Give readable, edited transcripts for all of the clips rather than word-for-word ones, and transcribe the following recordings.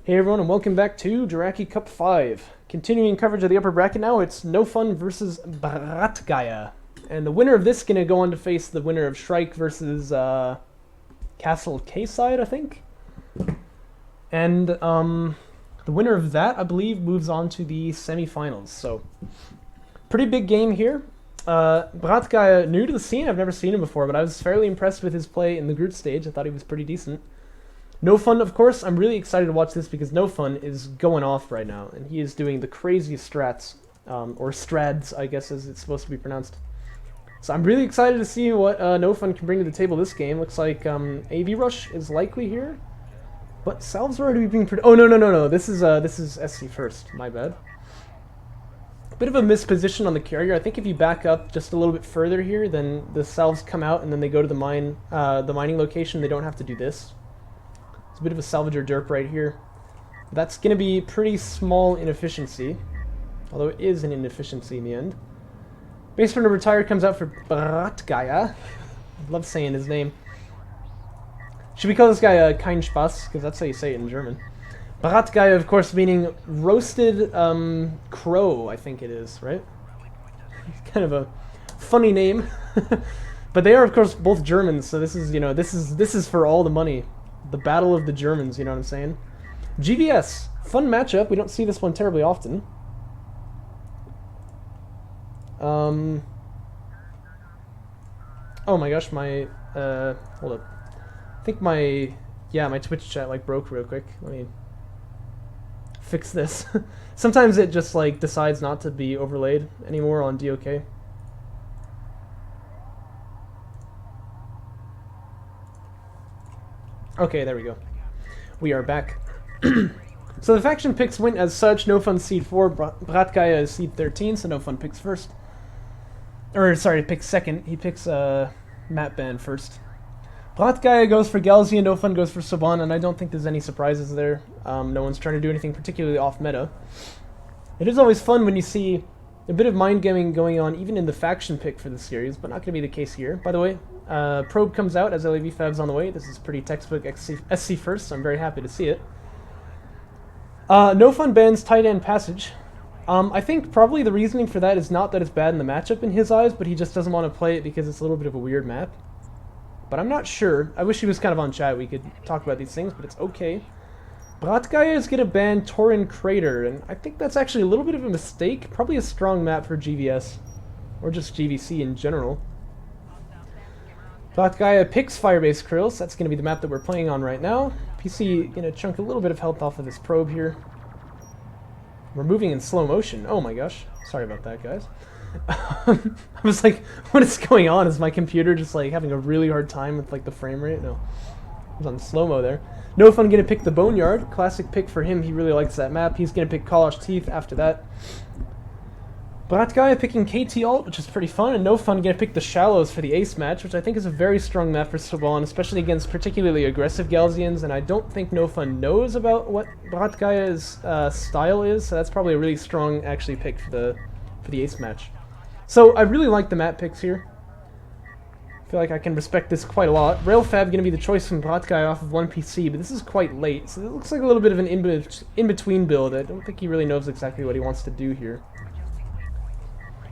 Hey everyone, and welcome back to Jaraci Cup 5. Continuing coverage of the upper bracket now, it's NoFun versus Bratgeier. And the winner of this is going to go on to face the winner of Shrike versus Castle K-Side, I think. And the winner of that, I believe, moves on to the semifinals. So, pretty big game here. Bratgeier, new to the scene, I've never seen him before, but I was fairly impressed with his play in the group stage. I thought he was pretty decent. NoFun, of course, I'm really excited to watch this because NoFun is going off right now, and he is doing the craziest strats, or strads, I guess as it's supposed to be pronounced. So I'm really excited to see what NoFun can bring to the table this game. Looks like AV Rush is likely here, but salves are already being oh no, this is SC first, my bad. Bit of a misposition on the carrier. I think if you back up just a little bit further here, then the salves come out and then they go to the mining location. They don't have to do this. A bit of a salvager derp right here. That's going to be pretty small inefficiency, although it is an inefficiency in the end. Base runner retire comes out for Bratgeier. I love saying his name. Should we call this guy kein Spaß? Because that's how you say it in German. Bratgeier, of course, meaning roasted crow, I think it is, right? Kind of a funny name. But they are, of course, both Germans, so this is, this is for all the money. The battle of the Germans, you know what I'm saying? GVS, fun matchup. We don't see this one terribly often. Oh my gosh, my hold up. I think my Twitch chat like broke real quick. Let me fix this. Sometimes it just like decides not to be overlaid anymore on DOK. Okay, there we go. We are back. So the faction picks went as such. NoFun seed 4, Bratgeier is seed 13, so NoFun picks first. Or, sorry, picks second. He picks Map Ban first. Bratgeier goes for Galzian, NoFun goes for Saban, and I don't think there's any surprises there. No one's trying to do anything particularly off-meta. It is always fun when you see a bit of mind gaming going on, even in the faction pick for the series, but not going to be the case here. By the way, Probe comes out as LAV Fab's on the way. This is pretty textbook SC first, so I'm very happy to see it. NoFun bans tight end passage. I think probably the reasoning for that is not that it's bad in the matchup in his eyes, but he just doesn't want to play it because it's a little bit of a weird map. But I'm not sure. I wish he was kind of on chat. We could talk about these things, but it's okay. Bratgeier is going to ban Torin Crater, and I think that's actually a little bit of a mistake. Probably a strong map for GVS, or just GVC in general. Bratgeier picks Firebase Krills. That's going to be the map that we're playing on right now. PC going to chunk a little bit of health off of this probe here. We're moving in slow motion. Oh my gosh. Sorry about that, guys. I was like, what is going on? Is my computer just like having a really hard time with like the frame rate? No. I was on slow-mo there. NoFun going to pick the Boneyard. Classic pick for him. He really likes that map. He's going to pick Kalash Teeth after that. Bratgeier picking KT ult, which is pretty fun, and NoFun going to pick the Shallows for the ace match, which I think is a very strong map for Saban, especially against particularly aggressive Galzians, and I don't think NoFun knows about what Bratgeier's style is, so that's probably a really strong, actually, pick for the ace match. So I really like the map picks here. I feel like I can respect this quite a lot. Railfab going to be the choice from Bratgeier off of 1PC, but this is quite late, so it looks like a little bit of an in-between build. I don't think he really knows exactly what he wants to do here.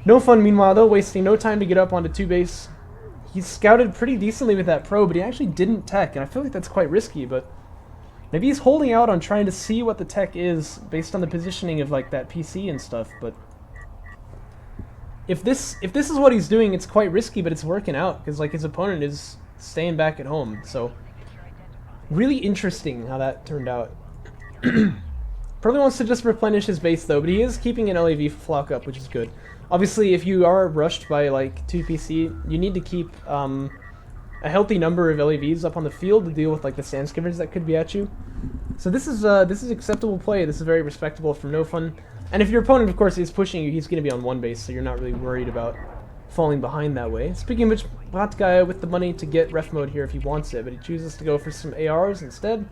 NoFun, meanwhile, though, wasting no time to get up onto 2 base. He's scouted pretty decently with that probe, but he actually didn't tech, and I feel like that's quite risky, but maybe he's holding out on trying to see what the tech is based on the positioning of like that PC and stuff, but if this is what he's doing, it's quite risky, but it's working out, because like his opponent is staying back at home, so really interesting how that turned out. Probably wants to just replenish his base though, but he is keeping an LAV flock up, which is good. Obviously, if you are rushed by like 2 PC, you need to keep a healthy number of LAVs up on the field to deal with like the sand skimmers that could be at you. So this is acceptable play. This is very respectable from NoFun. And if your opponent, of course, is pushing you, he's going to be on 1 base, so you're not really worried about falling behind that way. Speaking of which, Bratgeier with the money to get ref mode here if he wants it, but he chooses to go for some ARs instead.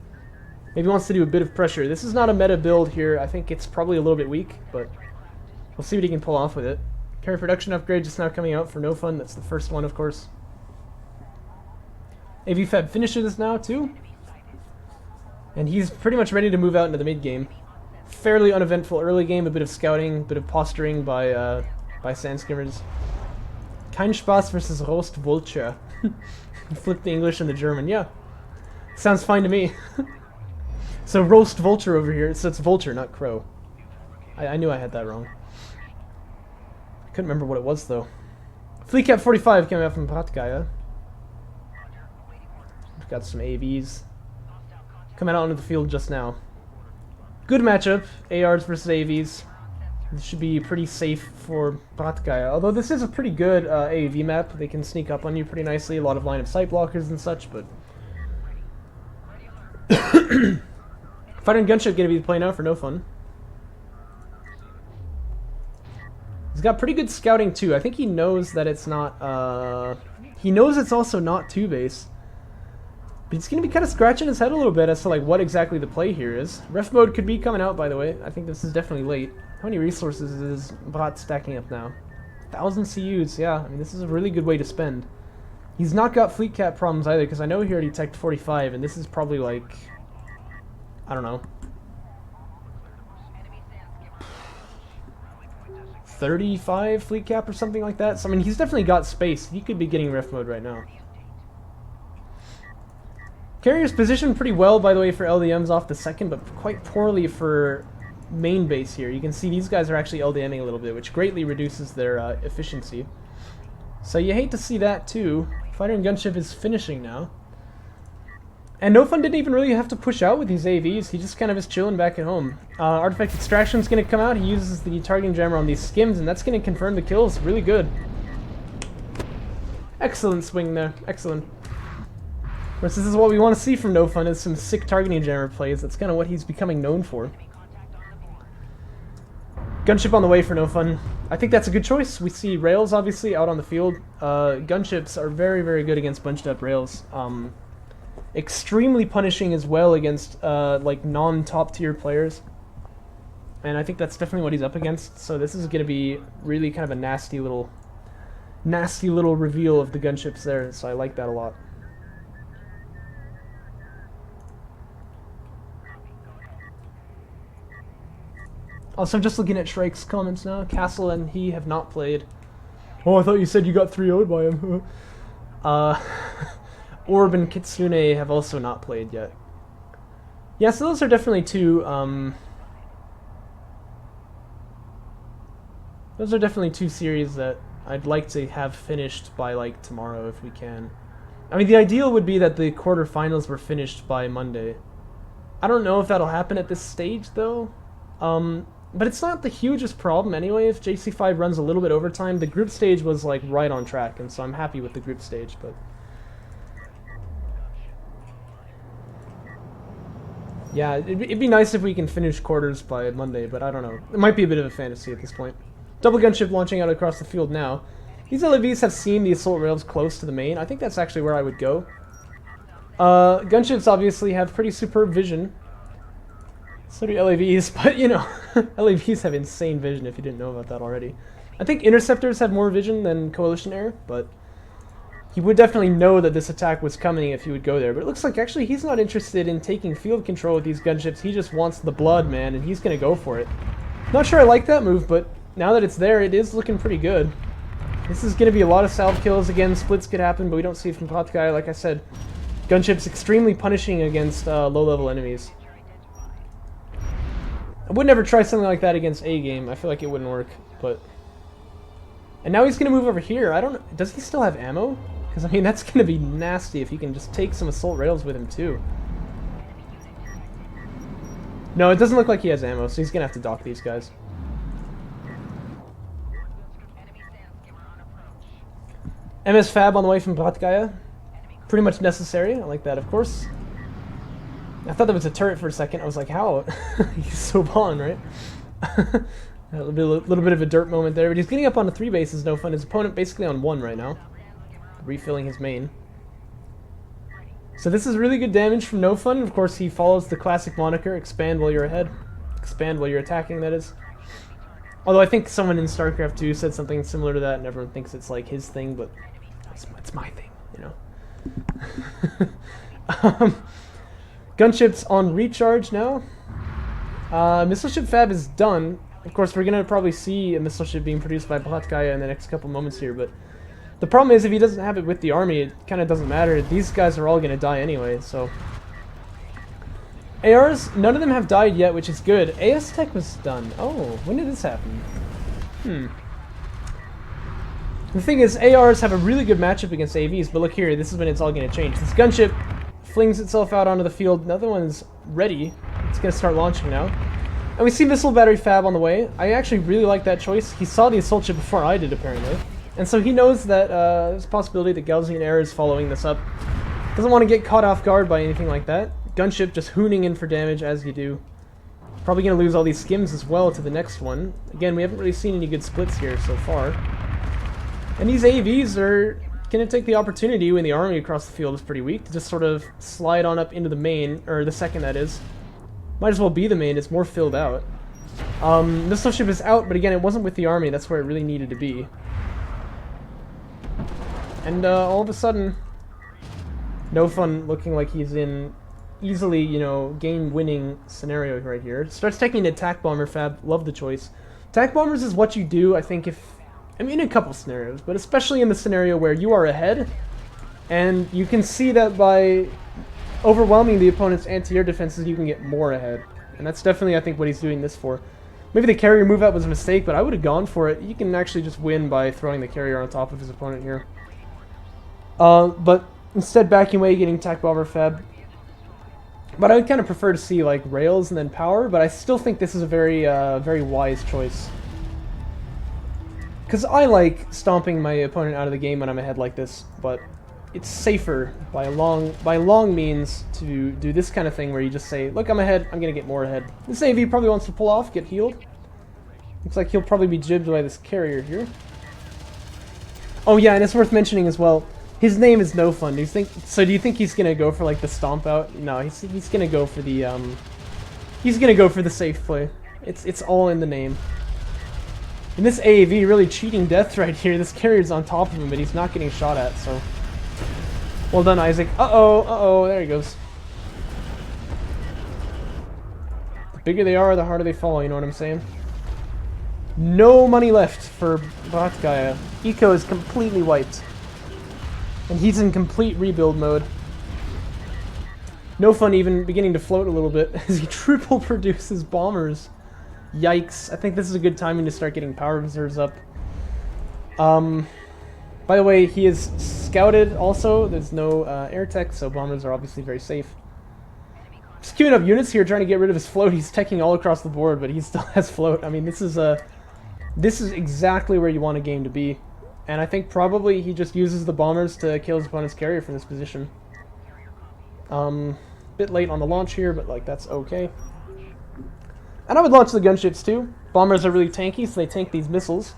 Maybe wants to do a bit of pressure. This is not a meta build here. I think it's probably a little bit weak, but we'll see what he can pull off with it. Carry production upgrade just now coming out for NoFun. That's the first one, of course. AV Fab finishes this now, too. And he's pretty much ready to move out into the mid game. Fairly uneventful early game, a bit of scouting, a bit of posturing by sand skimmers. Kein Spaß versus Ro16. Flip the English and the German, yeah. Sounds fine to me. So roast vulture over here, so it's vulture, not crow. I knew I had that wrong. I couldn't remember what it was though. Fleet Cap 45 coming out from Bratgeier. We've got some AVs coming out onto the field just now. Good matchup, ARs versus AVs. This should be pretty safe for Bratgeier. Although this is a pretty good AAV map. They can sneak up on you pretty nicely. A lot of line of sight blockers and such, but... Fighter and Gunship going to be the play now for NoFun. He's got pretty good scouting too. I think he knows that it's not... he knows it's also not 2-base. But he's going to be kind of scratching his head a little bit as to like what exactly the play here is. Ref mode could be coming out, by the way. I think this is definitely late. How many resources is Brat stacking up now? 1,000 CUs, yeah. I mean, this is a really good way to spend. He's not got fleet cap problems either, because I know he already teched 45, and this is probably like... I don't know. 35 fleet cap or something like that. So, I mean, he's definitely got space. He could be getting ref mode right now. Carrier's positioned pretty well, by the way, for LDMs off the second, but quite poorly for main base here. You can see these guys are actually LDMing a little bit, which greatly reduces their efficiency. So you hate to see that too. Fighter and Gunship is finishing now. And NoFun didn't even really have to push out with these AVs. He just kind of is chilling back at home. Artifact Extraction is going to come out. He uses the targeting jammer on these skims, and that's going to confirm the kills. Really good. Excellent swing there. Excellent. Of course, this is what we want to see from NoFun, is some sick targeting jammer plays. That's kind of what he's becoming known for. Gunship on the way for NoFun. I think that's a good choice. We see Rails, obviously, out on the field. Gunships are very, very good against bunched up Rails. Extremely punishing as well against like non-top tier players. And I think that's definitely what he's up against. So this is going to be really kind of a nasty little reveal of the gunships there. So I like that a lot. Also, I'm just looking at Shrike's comments now. Castle and he have not played. Oh, I thought you said you got 3-0'd by him. Orb and Kitsune have also not played yet. Yeah, so those are definitely two, those are definitely two series that I'd like to have finished by, like, tomorrow if we can. I mean, the ideal would be that the quarterfinals were finished by Monday. I don't know if that'll happen at this stage, though. But it's not the hugest problem anyway if JC5 runs a little bit overtime. The group stage was, like, right on track, and so I'm happy with the group stage, but... Yeah, it'd be nice if we can finish quarters by Monday, but I don't know. It might be a bit of a fantasy at this point. Double gunship launching out across the field now. These LAVs have seen the assault rails close to the main. I think that's actually where I would go. Gunships obviously have pretty superb vision. So do LAVs, but you know, LAVs have insane vision if you didn't know about that already. I think interceptors have more vision than Coalition Air, but he would definitely know that this attack was coming if he would go there. But it looks like actually he's not interested in taking field control with these gunships. He just wants the blood, man, and he's going to go for it. Not sure I like that move, but now that it's there, it is looking pretty good. This is going to be a lot of salve kills. Again, splits could happen, but we don't see it from Bratgeier. Like I said, gunships extremely punishing against low-level enemies. I would never try something like that against A-game. I feel like it wouldn't work, but... And now he's going to move over here. I don't know. Does he still have ammo? Because, I mean, that's going to be nasty if he can just take some assault rails with him, too. No, it doesn't look like he has ammo, so he's going to have to dock these guys. MS Fab on the way from Bratgeier. Pretty much necessary. I like that, of course. I thought that was a turret for a second. I was like, how? He's so balling, right? A little bit of a dirt moment there, but he's getting up on the 3 bases, NoFun. His opponent basically on 1 right now. Refilling his main. So this is really good damage from NoFun. Of course, he follows the classic moniker, expand while you're ahead. Expand while you're attacking, that is. Although I think someone in StarCraft 2 said something similar to that, and everyone thinks it's like his thing, but it's my thing, you know? Gunships on recharge now. Missile ship fab is done. Of course, we're going to probably see a missile ship being produced by Bratgeier in the next couple moments here, but the problem is if he doesn't have it with the army, it kind of doesn't matter. These guys are all going to die anyway, so... ARs, none of them have died yet, which is good. AS Tech was done. Oh, when did this happen? The thing is, ARs have a really good matchup against AVs, but look here, this is when it's all going to change. This gunship flings itself out onto the field. Another one's ready. It's going to start launching now. And we see missile battery fab on the way. I actually really like that choice. He saw the assault ship before I did, apparently. And so he knows that there's a possibility that Galzian Air is following this up. Doesn't want to get caught off guard by anything like that. Gunship just hooning in for damage as you do. Probably going to lose all these skims as well to the next one. Again, we haven't really seen any good splits here so far. And these AVs are going to take the opportunity when the army across the field is pretty weak to just sort of slide on up into the main, or the second that is. Might as well be the main, it's more filled out. Missile ship is out, but again, it wasn't with the army, that's where it really needed to be. And all of a sudden, NoFun looking like he's in easily, you know, game-winning scenario right here. Starts taking an attack bomber fab, love the choice. Attack bombers is what you do, I think, in a couple scenarios, but especially in the scenario where you are ahead, and you can see that by overwhelming the opponent's anti-air defenses, you can get more ahead. And that's definitely, I think, what he's doing this for. Maybe the carrier move out was a mistake, but I would have gone for it. You can actually just win by throwing the carrier on top of his opponent here. But instead backing away, getting attack bomber fab. But I would kind of prefer to see like rails and then power, but I still think this is a very, very wise choice. Because I like stomping my opponent out of the game when I'm ahead like this, but it's safer by long means to do this kind of thing where you just say, look, I'm ahead, I'm going to get more ahead. This AV probably wants to pull off, get healed. Looks like he'll probably be jibbed by this carrier here. Oh yeah, and it's worth mentioning as well, his name is NoFun. Do you think he's going to go for like the stomp out? No, he's going to go for the safe play. It's all in the name. And this AAV really cheating death right here. This carrier's on top of him, but he's not getting shot at, so... Well done, Isaac. Uh-oh, there he goes. The bigger they are, the harder they fall, you know what I'm saying? No money left for Bratgeier. Eco is completely wiped. And he's in complete rebuild mode. NoFun even beginning to float a little bit as he triple produces bombers. Yikes. I think this is a good timing to start getting power reserves up. By the way, he is scouted also. There's no air tech, so bombers are obviously very safe. Just queuing up units here, trying to get rid of his float. He's teching all across the board, but he still has float. I mean, this is exactly where you want a game to be. And I think probably he just uses the bombers to kill his opponent's carrier from this position. Bit late on the launch here, but like that's okay. And I would launch the gunships too. Bombers are really tanky, so they tank these missiles.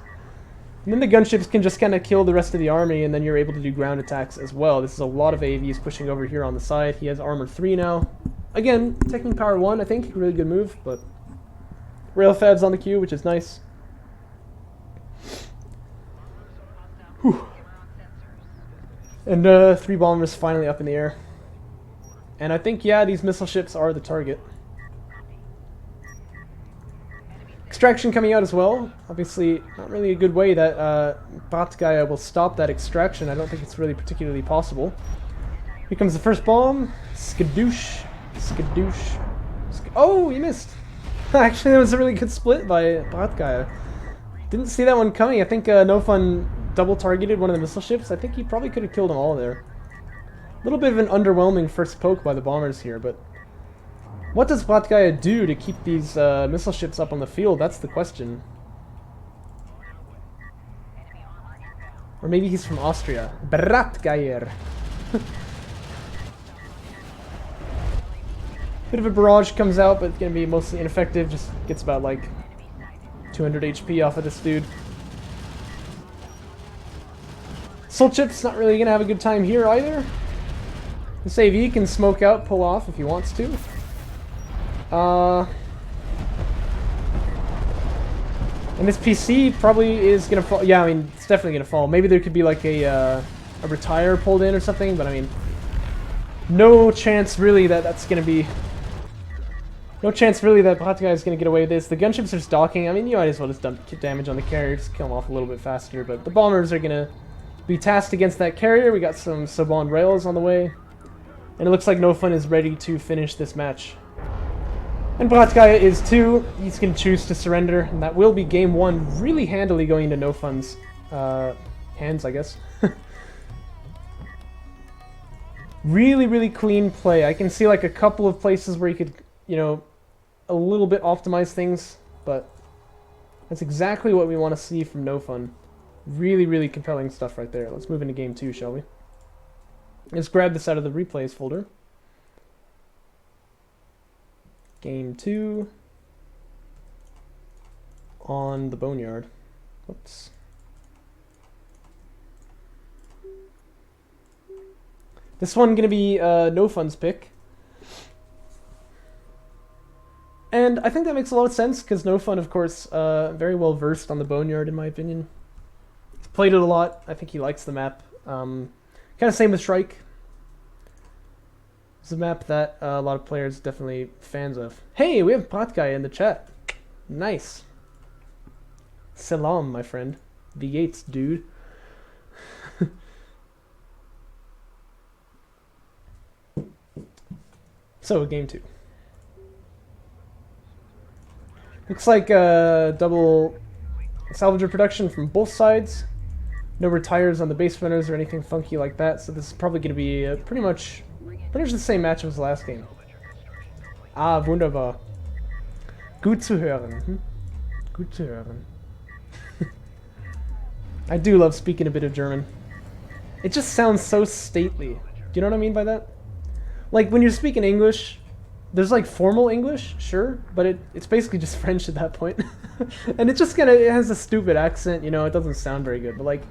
And then the gunships can just kind of kill the rest of the army, and then you're able to do ground attacks as well. This is a lot of AVs pushing over here on the side. He has armor 3 now. Again, taking power 1, I think. Really good move, but... Rail fabs on the queue, which is nice. Whew. And 3 bombers finally up in the air. And I think, yeah, these missile ships are the target. Extraction coming out as well. Obviously, not really a good way that Bratgeier will stop that extraction. I don't think it's really particularly possible. Here comes the first bomb. Skadoosh. Skadoosh. Oh, he missed. Actually, that was a really good split by Bratgeier. Didn't see that one coming. I think NoFun double targeted one of the missile ships. I think he probably could have killed them all there. A little bit of an underwhelming first poke by the bombers here, but... What does Bratgeier do to keep these missile ships up on the field? That's the question. Or maybe he's from Austria. Bratgeier. Bit of a barrage comes out, but it's going to be mostly ineffective. Just gets about like 200 HP off of this dude. Soul Chip's not really going to have a good time here either. This AV can smoke out, pull off if he wants to. And this PC probably is gonna fall. Yeah, I mean, it's definitely gonna fall. Maybe there could be like a retire pulled in or something, but I mean, no chance really that that's going to be... No chance really that Bratgeier is going to get away with this. The gunships are stalking. I mean, you might as well just dump damage on the carrier, just kill them off a little bit faster. But the bombers are going to be tasked against that carrier. We got some Saban rails on the way. And it looks like NoFun is ready to finish this match. And Bratgeier is too. He's going to choose to surrender. And that will be game one, really handily going into NoFun's hands, I guess. Really, really clean play. I can see like a couple of places where you could, you know, a little bit optimize things, but that's exactly what we want to see from NoFun. Really, really compelling stuff right there. Let's move into game two, shall we? Let's grab this out of the replays folder. Game two on the Boneyard. Whoops. This one gonna be NoFun's pick. And I think that makes a lot of sense, because NoFun, of course, very well versed on the Boneyard, in my opinion. He's played it a lot. I think he likes the map. Kind of same with Shrike. It's a map that a lot of players definitely fans of. Hey, we have Bratgeier in the chat. Nice. Salam, my friend. The Yates, dude. So, game two. Looks like double salvager production from both sides. No retires on the base runners or anything funky like that, so this is probably going to be pretty much the same match as the last game. Ah, wunderbar. Gut zu hören. Hm? Gut zu hören. I do love speaking a bit of German. It just sounds so stately. Do you know what I mean by that? Like, when you're speaking English, there's like formal English, sure, but it's basically just French at that point. And it just kind of, it has a stupid accent, you know, it doesn't sound very good. But like,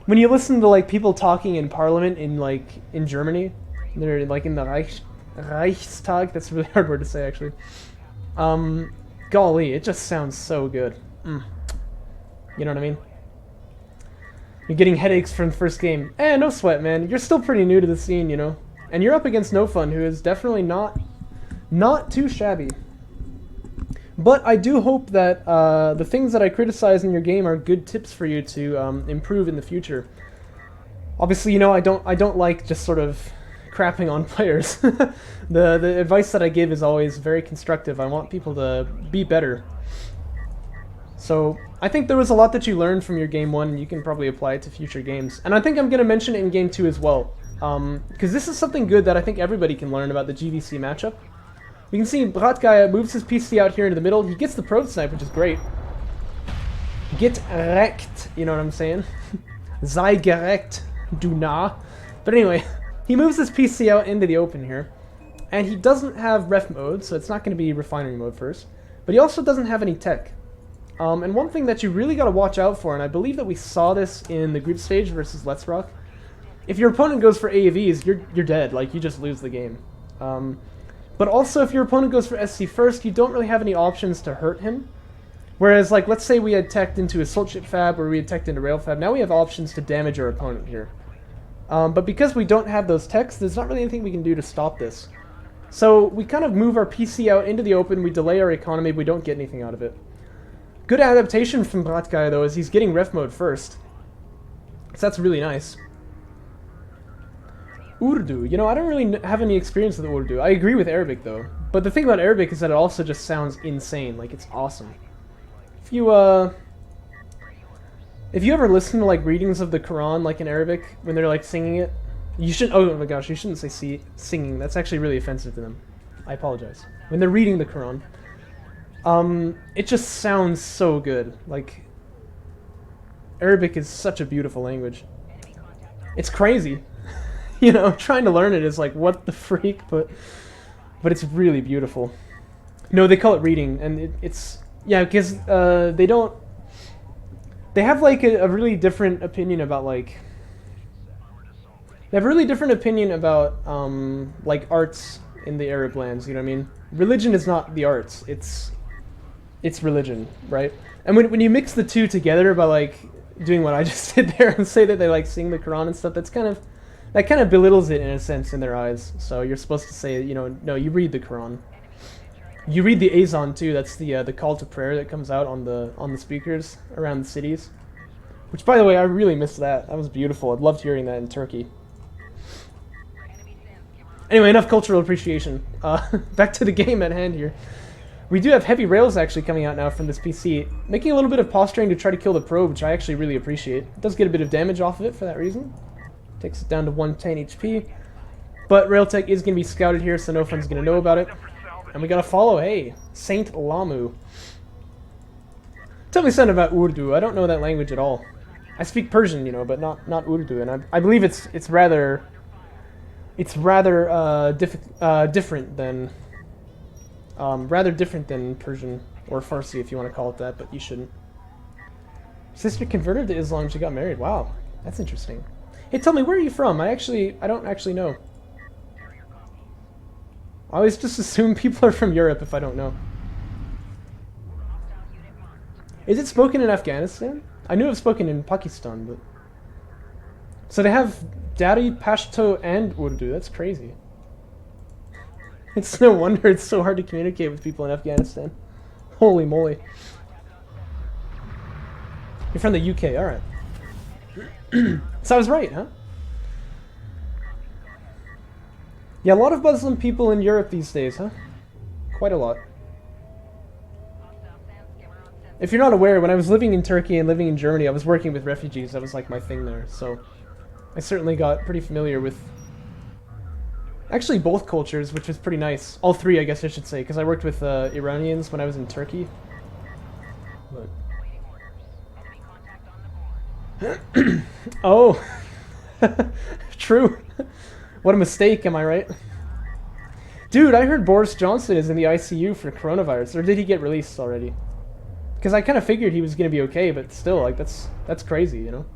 when you listen to like people talking in parliament in Germany, they're like in the Reichstag, that's a really hard word to say actually. Golly, it just sounds so good. You know what I mean? You're getting headaches from the first game. Eh, no sweat, man. You're still pretty new to the scene, you know? And you're up against NoFun, who is definitely not too shabby. But I do hope that the things that I criticize in your game are good tips for you to improve in the future. Obviously, you know, I don't like just sort of crapping on players. The advice that I give is always very constructive. I want people to be better. So I think there was a lot that you learned from your game one, and you can probably apply it to future games. And I think I'm going to mention it in game two as well. Because this is something good that I think everybody can learn about the GVC matchup. We can see Bratgeier moves his PC out here into the middle. He gets the proto snipe, which is great. Get wrecked, you know what I'm saying? Sei gerecht, du nah. But anyway, he moves his PC out into the open here. And he doesn't have ref mode, so it's not going to be refinery mode first. But he also doesn't have any tech. And one thing that you really got to watch out for, and I believe that we saw this in the group stage versus Let's Rock, if your opponent goes for AAVs, you're dead. Like, you just lose the game. But also, if your opponent goes for SC first, you don't really have any options to hurt him. Whereas, like, let's say we had teched into Assault Ship Fab, or we had teched into Rail Fab, now we have options to damage our opponent here. But because we don't have those techs, there's not really anything we can do to stop this. So, we kind of move our PC out into the open, we delay our economy, we don't get anything out of it. Good adaptation from Bratgeier, though, is he's getting ref mode first. So that's really nice. Urdu. You know, I don't really have any experience with Urdu. I agree with Arabic, though. But the thing about Arabic is that it also just sounds insane. Like, it's awesome. If you ever listen to, like, readings of the Quran, like, in Arabic, when they're, like, singing it, you shouldn't... Oh, my gosh, you shouldn't say singing. That's actually really offensive to them. I apologize. When they're reading the Quran, it just sounds so good. Like, Arabic is such a beautiful language. It's crazy. You know, trying to learn it is like, what the freak, but it's really beautiful. No, they call it reading, and it's... Yeah, because they have, like, a really different opinion about, like... They have a really different opinion about, like, arts in the Arab lands, you know what I mean? Religion is not the arts, it's religion, right? And when you mix the two together by, like, doing what I just did there and say that they, like, sing the Quran and stuff, that's kind of that kind of belittles it in a sense in their eyes. So you're supposed to say, you know, no, you read the Quran. You read the Azan too. That's the call to prayer that comes out on the speakers around the cities. Which, by the way, I really missed that. That was beautiful. I'd loved hearing that in Turkey. Anyway, enough cultural appreciation. Back to the game at hand here. We do have heavy rails actually coming out now from this PC, making a little bit of posturing to try to kill the probe, which I actually really appreciate. It does get a bit of damage off of it for that reason. Takes it down to 110 HP. But Railtech is going to be scouted here, so NoFun's going to know about it. And we got to follow, hey, Saint Lamu. Tell me something about Urdu. I don't know that language at all. I speak Persian, you know, but not Urdu, and I believe it's rather different than Persian or Farsi, if you want to call it that, but you shouldn't. Sister converted to Islam. She got married. Wow, that's interesting. Hey, tell me, where are you from? I don't actually know. I always just assume people are from Europe if I don't know. Is it spoken in Afghanistan? I knew it was spoken in Pakistan, but... So they have Dari, Pashto, and Urdu. That's crazy. It's no wonder it's so hard to communicate with people in Afghanistan. Holy moly. You're from the UK, alright. So I was right, huh? Yeah, a lot of Muslim people in Europe these days, huh? Quite a lot. If you're not aware, when I was living in Turkey and living in Germany, I was working with refugees. That was like my thing there, so I certainly got pretty familiar with actually both cultures, which was pretty nice. All three, I guess I should say, because I worked with Iranians when I was in Turkey. But... Oh, true. What a mistake, am I right? Dude, I heard Boris Johnson is in the ICU for coronavirus, or did he get released already? Because I kind of figured he was going to be okay, but still, like, that's crazy, you know?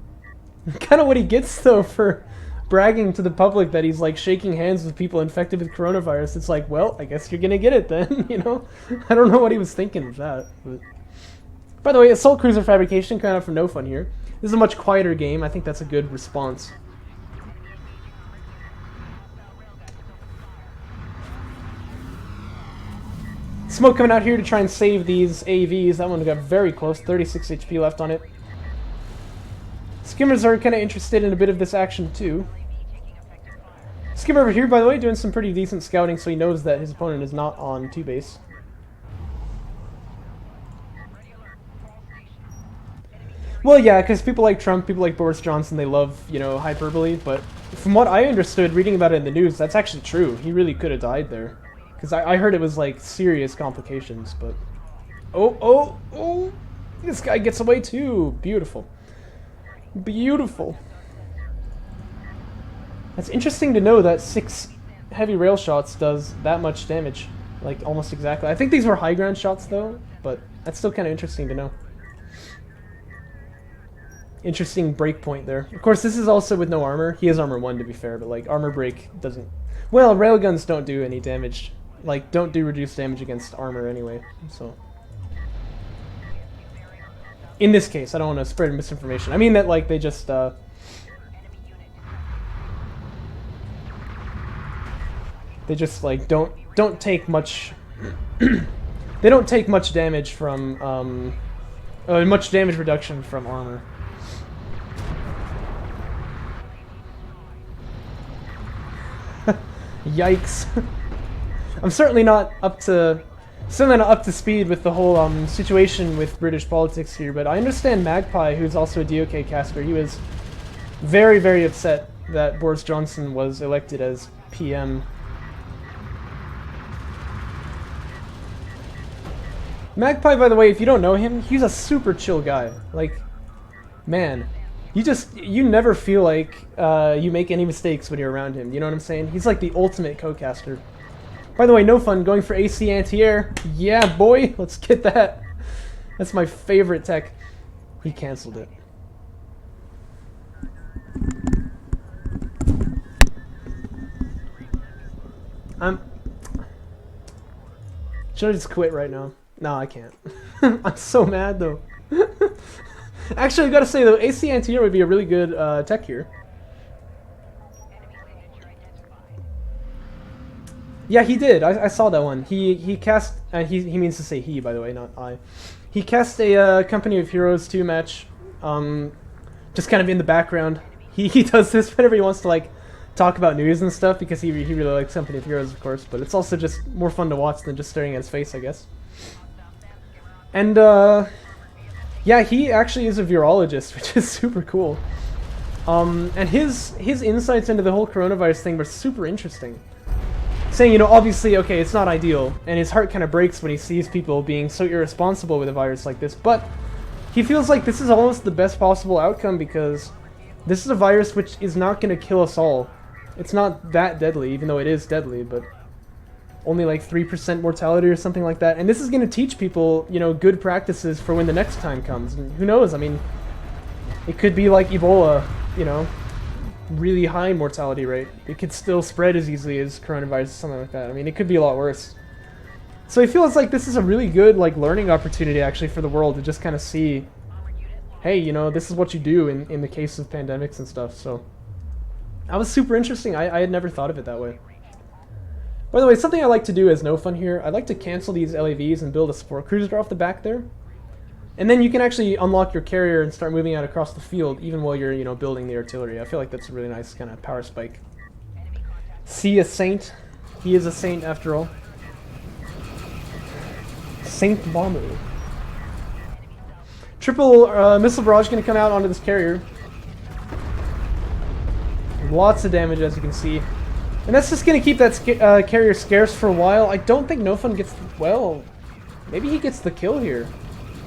Kind of what he gets, though, for bragging to the public that he's, like, shaking hands with people infected with coronavirus. It's like, well, I guess you're going to get it then, you know? I don't know what he was thinking with that. But... By the way, Assault Cruiser Fabrication coming out from NoFun here. This is a much quieter game. I think that's a good response. Smoke coming out here to try and save these AVs. That one got very close. 36 HP left on it. Skimmers are kind of interested in a bit of this action too. Skimmer over here, by the way, doing some pretty decent scouting, so he knows that his opponent is not on 2-base. Well, yeah, because people like Trump, people like Boris Johnson, they love, you know, hyperbole, but from what I understood reading about it in the news, that's actually true. He really could have died there. Because I heard it was, like, serious complications, but... Oh! This guy gets away, too! Beautiful. Beautiful. That's interesting to know that 6 heavy rail shots does that much damage. Like, almost exactly. I think these were high ground shots, though, but that's still kind of interesting to know. Interesting break point there. Of course, this is also with no armor. He has armor 1, to be fair, but, like, armor break doesn't... Well, railguns don't do any damage. Like, don't do reduced damage against armor anyway, so... In this case, I don't want to spread misinformation. I mean that, like, they just, They just, like, don't take much... They don't take much damage from, much damage reduction from armor. Yikes. I'm certainly not up to speed with the whole situation with British politics here, but I understand Magpie, who's also a DOK caster, he was very, very upset that Boris Johnson was elected as PM. Magpie, by the way, if you don't know him, he's a super chill guy. Like, man, you never feel like you make any mistakes when you're around him, you know what I'm saying? He's like the ultimate co-caster. By the way, NoFun going for AC anti-air. Yeah, boy, let's get that. That's my favorite tech. He canceled it. Should I just quit right now? No, I can't. I'm so mad though. Actually, I gotta say though, AC anti-air would be a really good tech here. Yeah, he did. I saw that one. He cast. He means to say he, by the way, not I. He cast a Company of Heroes 2 match, just kind of in the background. He does this whenever he wants to like talk about news and stuff because he really likes Company of Heroes, of course. But it's also just more fun to watch than just staring at his face, I guess. And yeah, he actually is a virologist, which is super cool. And his insights into the whole coronavirus thing were super interesting. Saying, you know, obviously, okay, it's not ideal, and his heart kind of breaks when he sees people being so irresponsible with a virus like this, but he feels like this is almost the best possible outcome because this is a virus which is not going to kill us all. It's not that deadly, even though it is deadly, but only like 3% mortality or something like that. And this is going to teach people, you know, good practices for when the next time comes. And who knows, I mean, it could be like Ebola, you know, really high mortality rate. It could still spread as easily as coronavirus or something like that. I mean, it could be a lot worse. So I feel it's like this is a really good like learning opportunity actually for the world to just kind of see, hey, you know, this is what you do in the case of pandemics and stuff. So that was super interesting. I had never thought of it that way. By the way, something I like to do as NoFun here, I like to cancel these LAVs and build a support cruiser off the back there. And then you can actually unlock your carrier and start moving out across the field, even while you're, you know, building the artillery. I feel like that's a really nice kind of power spike. See a saint. He is a saint after all. Saint Bomber. Triple missile barrage going to come out onto this carrier. Lots of damage, as you can see. And that's just going to keep that carrier scarce for a while. I don't think NoFun gets... Well, maybe he gets the kill here.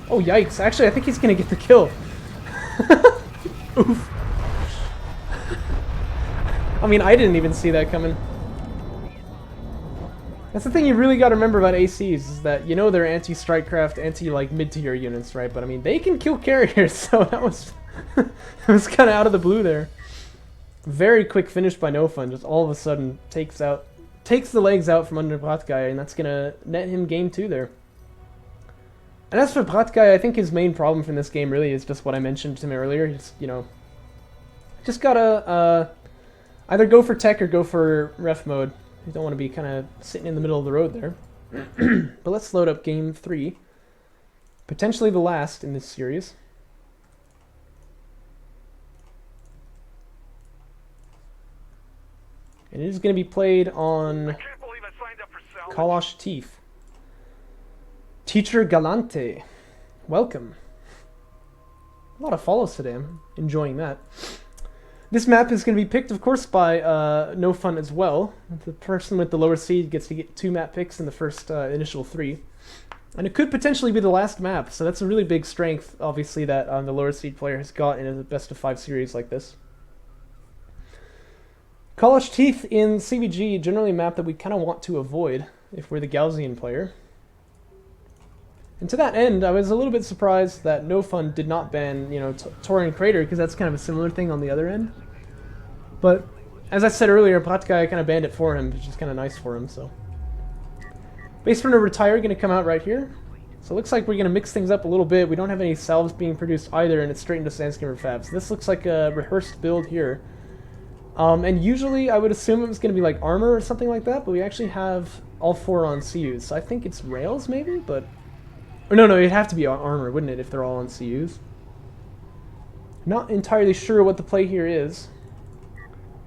Oh, yikes. Actually, I think he's going to get the kill. Oof. I mean, I didn't even see that coming. That's the thing you really got to remember about ACs, is that, you know, they're anti-strike craft, like, mid-tier units, right? But, I mean, they can kill carriers, so that was... it was kind of out of the blue there. Very quick finish by NoFun, just all of a sudden takes the legs out from under Bratgeier, and that's going to net him game 2 there. And as for Bratgeier, I think his main problem from this game really is just what I mentioned to him earlier. He's, you know, just gotta either go for tech or go for ref mode. You don't want to be kind of sitting in the middle of the road there. But let's load up game 3. Potentially the last in this series. And it is going to be played on Kalash Teeth. Teacher Galante, welcome. A lot of follows today, I'm enjoying that. This map is going to be picked, of course, by NoFun as well. The person with the lower seed gets to get 2 map picks in the first initial 3. And it could potentially be the last map, so that's a really big strength, obviously, that the lower seed player has got in a best of 5 series like this. Kalash Teeth in CVG, generally a map that we kind of want to avoid if we're the Gaussian player. And to that end, I was a little bit surprised that NoFun did not ban, you know, Tauren Crater, because that's kind of a similar thing on the other end. But, as I said earlier, Bratgeier kind of banned it for him, which is kind of nice for him, so. Base Runner Retire going to come out right here. So it looks like we're going to mix things up a little bit. We don't have any salves being produced either, and it's straight into Sandskimmer Fab. So this looks like a rehearsed build here. And usually I would assume it was going to be like armor or something like that, but we actually have all 4 on CUs. So I think it's rails maybe, but... Or no, it'd have to be armor, wouldn't it, if they're all on CUs? Not entirely sure what the play here is.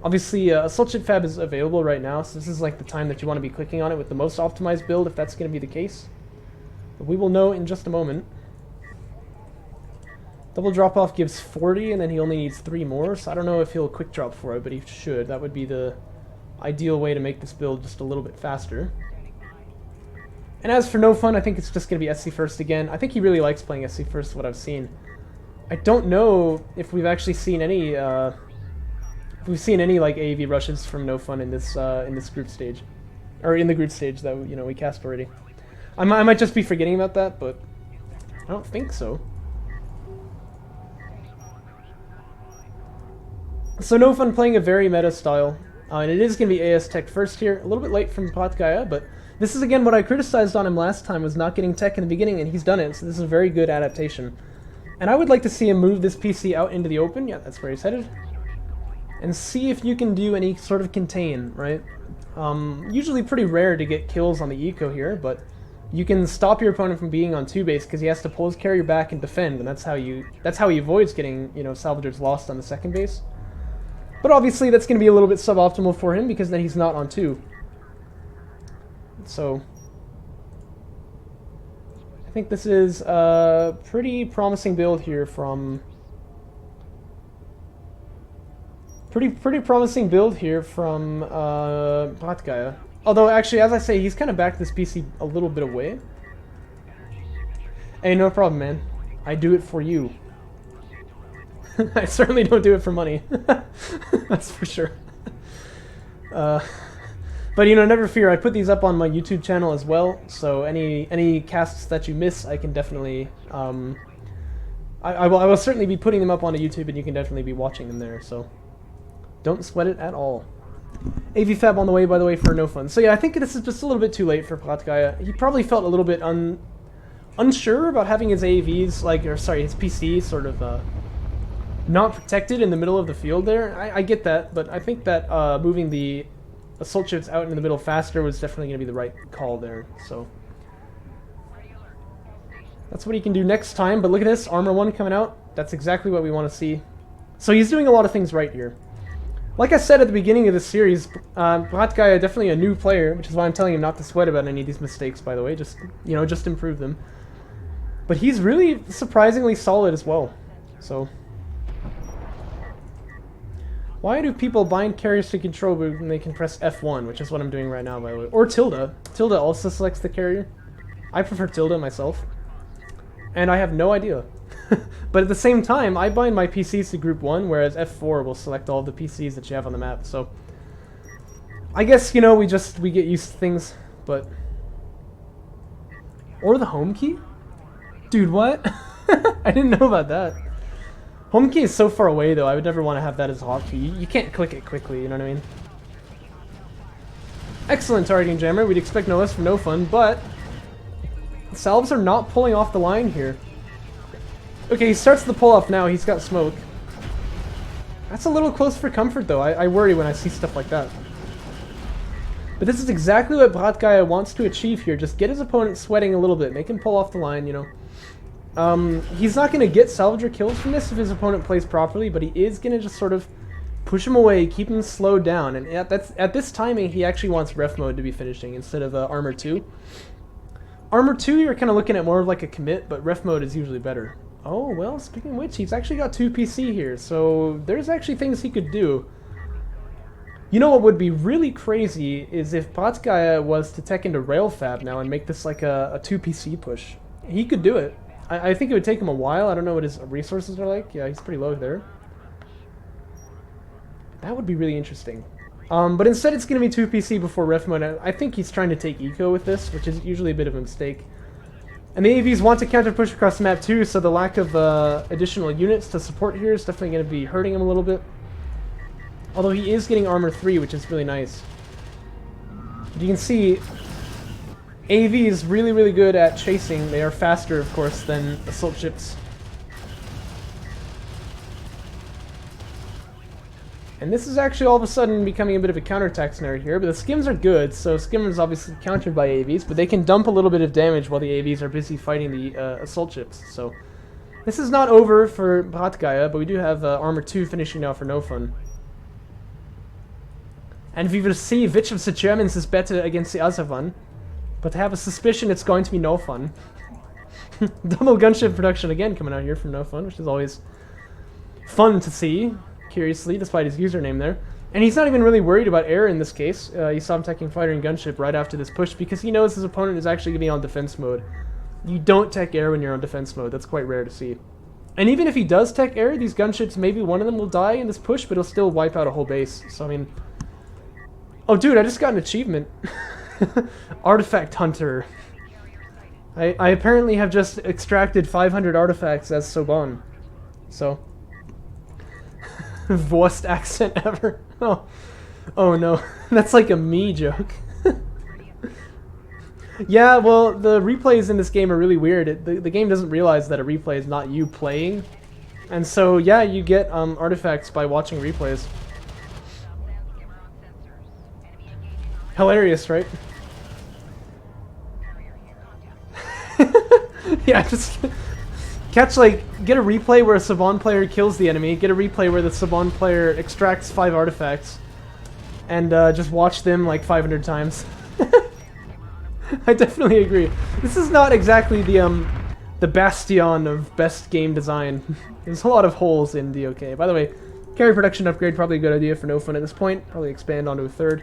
Obviously, Assault Ship Fab is available right now, so this is like the time that you want to be clicking on it with the most optimized build, if that's going to be the case. But we will know in just a moment. Double drop-off gives 40, and then he only needs 3 more, so I don't know if he'll quick drop for it, but he should. That would be the ideal way to make this build just a little bit faster. And as for NoFun, I think it's just going to be SC first again. I think he really likes playing SC first, what I've seen. I don't know if we've actually seen any, like AAV rushes from NoFun in this group stage, or in the group stage that we cast already. I might just be forgetting about that, but I don't think so. So NoFun playing a very meta style, and it is going to be AS Tech first here. A little bit late from Bratgeier, but this is again what I criticized on him last time, was not getting tech in the beginning, and he's done it, so this is a very good adaptation. And I would like to see him move this PC out into the open, yeah, that's where he's headed, and see if you can do any sort of contain, right? Usually pretty rare to get kills on the eco here, but you can stop your opponent from being on 2 base because he has to pull his carrier back and defend, and that's how he avoids getting, you know, salvagers lost on the 2nd base. But obviously that's going to be a little bit suboptimal for him because then he's not on 2. So I think this is a pretty promising build here from pretty promising build here from Bratgeier. Although actually, as I say, he's kind of backed this PC a little bit away. Hey, no problem, man. I do it for you. I certainly don't do it for money. That's for sure. But you know, never fear. I put these up on my YouTube channel as well. So any casts that you miss, I can definitely I will certainly be putting them up onto YouTube, and you can definitely be watching them there. So don't sweat it at all. AV Fab on the way, by the way, for NoFun. So yeah, I think this is just a little bit too late for Bratgeier. He probably felt a little bit unsure about having his AVs, his PC sort of not protected in the middle of the field there. I get that, but I think that moving the assault ships out in the middle faster was definitely going to be the right call there. So that's what he can do next time. But look at this, Armor 1 coming out. That's exactly what we want to see. So he's doing a lot of things right here. Like I said at the beginning of this series, Bratgeier definitely a new player, which is why I'm telling him not to sweat about any of these mistakes, by the way. Just, you know, just improve them. But he's really surprisingly solid as well. So why do people bind carriers to control when they can press F1, which is what I'm doing right now, by the way. Or tilde. Tilde also selects the carrier. I prefer tilde myself. And I have no idea. But at the same time, I bind my PCs to group 1, whereas F4 will select all the PCs that you have on the map. So I guess, you know, we get used to things, but... Or the home key? Dude, what? I didn't know about that. Home key is so far away, though. I would never want to have that as a hotkey. You can't click it quickly, you know what I mean? Excellent targeting jammer. We'd expect no less from NoFun, but... Salves are not pulling off the line here. Okay, he starts the pull-off now. He's got smoke. That's a little close for comfort, though. I worry when I see stuff like that. But this is exactly what Bratgeier wants to achieve here. Just get his opponent sweating a little bit. Make him pull off the line, you know. He's not going to get salvager kills from this if his opponent plays properly, but he is going to just sort of push him away, keep him slowed down. And at this timing, he actually wants ref mode to be finishing instead of armor 2. Armor 2, you're kind of looking at more of like a commit, but ref mode is usually better. Oh, well, speaking of which, he's actually got 2 PC here, so there's actually things he could do. You know what would be really crazy is if Bratgeier was to tech into Rail Fab now and make this like a 2 PC push. He could do it. I think it would take him a while. I don't know what his resources are like. Yeah, he's pretty low there. That would be really interesting. But instead it's going to be 2 PC before ref mode. I think he's trying to take eco with this, which is usually a bit of a mistake. And the AVs want to counter push across the map too, so the lack of additional units to support here is definitely going to be hurting him a little bit. Although he is getting armor 3, which is really nice. But you can see AV is really, really good at chasing. They are faster, of course, than assault ships. And this is actually all of a sudden becoming a bit of a counterattack scenario here, but the skims are good, so skimmers obviously countered by AVs, but they can dump a little bit of damage while the AVs are busy fighting the assault ships. So this is not over for Bratgeier, but we do have armor 2 finishing now for NoFun. And we will see which of the Germans is better against the other one, but I have a suspicion it's going to be NoFun. Double gunship production again coming out here from NoFun, which is always fun to see. Curiously, despite his username there. And he's not even really worried about air in this case. You saw him teching fighter and gunship right after this push because he knows his opponent is actually going to be on defense mode. You don't tech air when you're on defense mode. That's quite rare to see. And even if he does tech air, these gunships, maybe one of them will die in this push, but he'll still wipe out a whole base. So, I mean... Oh, dude, I just got an achievement. Artifact Hunter. I apparently have just extracted 500 artifacts as Soban. So... Worst accent ever. Oh no, that's like a me joke. Yeah, well, the replays in this game are really weird. The game doesn't realize that a replay is not you playing, and so yeah, you get artifacts by watching replays. Hilarious, right? Yeah, just catch, like, get a replay where a Saban player kills the enemy, get a replay where the Saban player extracts 5 artifacts, and just watch them like 500 times. I definitely agree. This is not exactly the bastion of best game design. There's a lot of holes in DOK. By the way, carry production upgrade, probably a good idea for NoFun at this point. Probably expand onto a 3rd.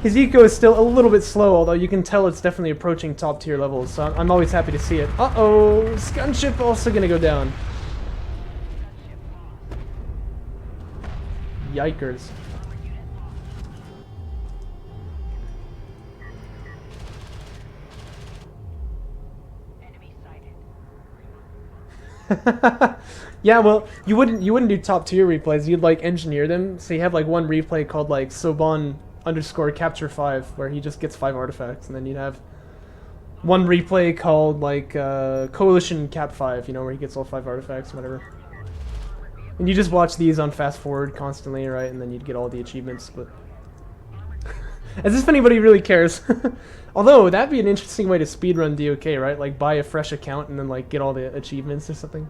His eco is still a little bit slow, although you can tell it's definitely approaching top tier levels, so I'm always happy to see it. Uh-oh! Gunship also gonna go down. Yikers. Yeah, well, you wouldn't do top tier replays. You'd like engineer them. So you have like one replay called like Soban_capture 5, where he just gets 5 artifacts, and then you'd have one replay called like Coalition Cap 5, you know, where he gets all 5 artifacts, whatever. And you just watch these on fast forward constantly, right? And then you'd get all the achievements. But as if anybody really cares. Although that'd be an interesting way to speedrun DOK, right? Like buy a fresh account and then like get all the achievements or something.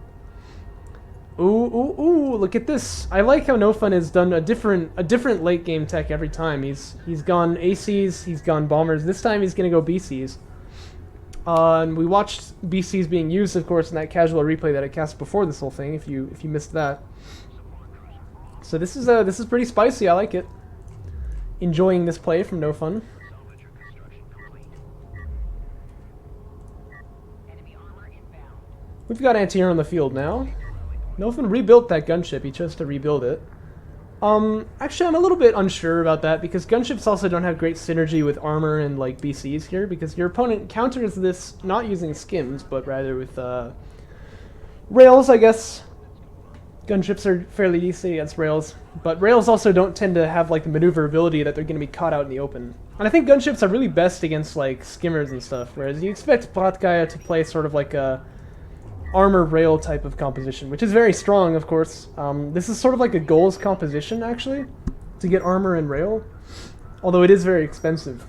Ooh, ooh, ooh! Look at this. I like how NoFun has done a different late game tech every time. He's gone ACs, he's gone bombers. This time he's gonna go BCs. And we watched BCs being used, of course, in that casual replay that I cast before this whole thing. If you missed that. So this is pretty spicy. I like it. Enjoying this play from NoFun. We've got anti-air on the field now. NoFun rebuilt that gunship. He chose to rebuild it. Actually, I'm a little bit unsure about that, because gunships also don't have great synergy with armor and like BCs here, because your opponent counters this not using skims, but rather with rails, I guess. Gunships are fairly decent against rails, but rails also don't tend to have like the maneuverability that they're going to be caught out in the open. And I think gunships are really best against like skimmers and stuff, whereas you expect Bratgeier to play sort of like a armor rail type of composition, which is very strong, of course. This is sort of like a goals composition, actually, to get armor and rail, although it is very expensive.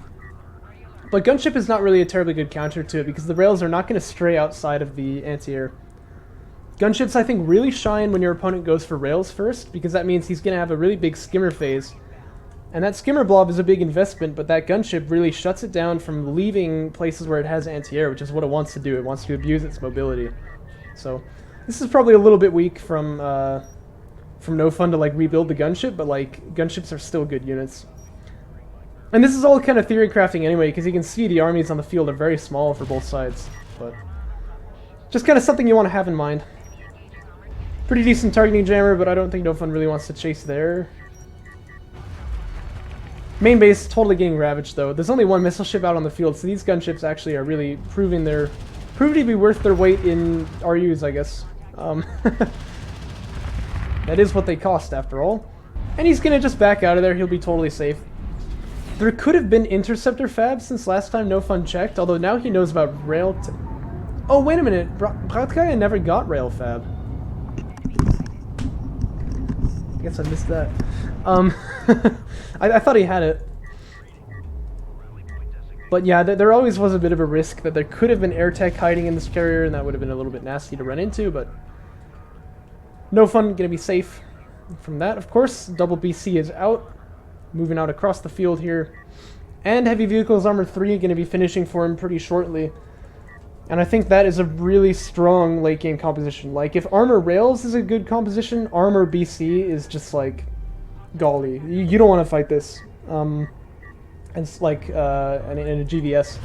But gunship is not really a terribly good counter to it, because the rails are not going to stray outside of the anti-air. Gunships, I think, really shine when your opponent goes for rails first, because that means he's going to have a really big skimmer phase. And that skimmer blob is a big investment, but that gunship really shuts it down from leaving places where it has anti-air, which is what it wants to do. It wants to abuse its mobility. So this is probably a little bit weak from NoFun to like rebuild the gunship, but like gunships are still good units. And this is all kind of theory crafting anyway, because you can see the armies on the field are very small for both sides. But just kind of something you want to have in mind. Pretty decent targeting jammer, but I don't think NoFun really wants to chase there. Main base totally getting ravaged though. There's only one missile ship out on the field, so these gunships actually are really proving to be worth their weight in RUs, I guess. That is what they cost, after all. And he's gonna just back out of there. He'll be totally safe. There could have been interceptor fab since last time NoFun checked, although now he knows about rail. Oh, wait a minute. Bratgeier never got rail fab. I guess I missed that. I thought he had it. But yeah, there always was a bit of a risk that there could have been air tech hiding in this carrier, and that would have been a little bit nasty to run into, but NoFun gonna be safe from that, of course. Double BC is out, moving out across the field here. And Heavy Vehicles Armor 3 gonna be finishing for him pretty shortly. And I think that is a really strong late game composition. Like, if Armor Rails is a good composition, Armor BC is just like, golly, you don't want to fight this. And it's like in a GVS.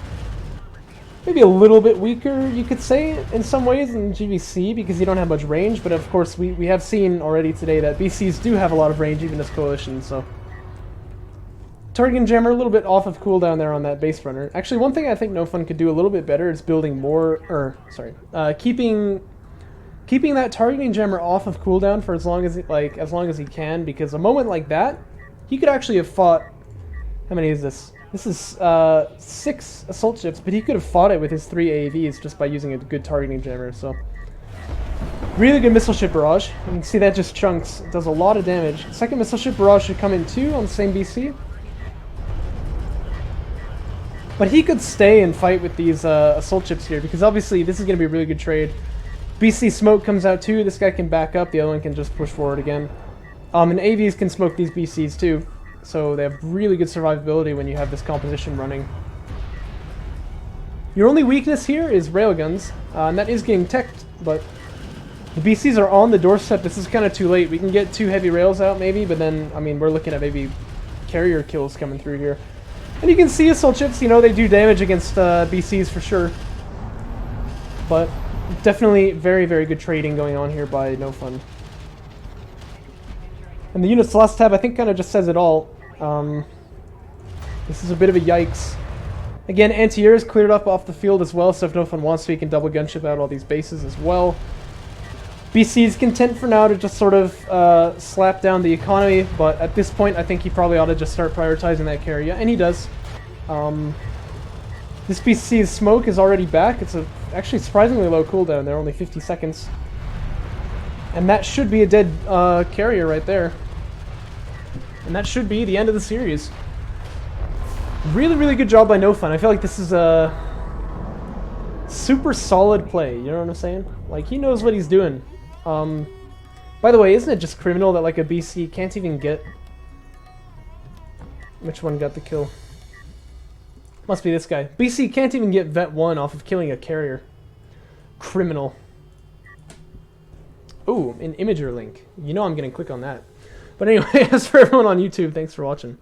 Maybe a little bit weaker, you could say, in some ways than GVC, because you don't have much range, but of course we have seen already today that BCs do have a lot of range, even as Coalition, so. Targeting jammer a little bit off of cooldown there on that base runner. Actually, one thing I think NoFun could do a little bit better is building more, keeping that targeting jammer off of cooldown for as long as he can, because a moment like that, he could actually have fought. How many is this? This is 6 assault ships, but he could have fought it with his 3 AAVs just by using a good targeting jammer, so. Really good missile ship barrage. You can see that just chunks. It does a lot of damage. Second missile ship barrage should come in too on the same BC. But he could stay and fight with these assault chips here, because obviously this is going to be a really good trade. BC smoke comes out too. This guy can back up. The other one can just push forward again. And AVs can smoke these BCs too. So they have really good survivability when you have this composition running. Your only weakness here is railguns, and that is getting teched, but the BCs are on the doorstep. This is kind of too late. We can get 2 heavy rails out maybe, but then, I mean, we're looking at maybe carrier kills coming through here. And you can see assault chips, you know, they do damage against BCs for sure. But definitely very, very good trading going on here by NoFun. And the units lost tab, I think, kind of just says it all. This is a bit of a yikes. Again, anti-air is cleared up off the field as well, so if NoFun wants to, he can double gunship out all these bases as well. BC is content for now to just sort of slap down the economy, but at this point I think he probably ought to just start prioritizing that carry. Yeah, and he does. This BC's smoke is already back. It's a actually surprisingly low cooldown there, only 50 seconds. And that should be a dead carrier right there. And that should be the end of the series. Really, really good job by NoFun. I feel like this is a super solid play, you know what I'm saying? Like, he knows what he's doing. By the way, isn't it just criminal that like a BC can't even get... Which one got the kill? Must be this guy. BC can't even get Vet 1 off of killing a carrier. Criminal. Ooh, an imager link. You know I'm gonna click on that. But anyway, as for everyone on YouTube, thanks for watching.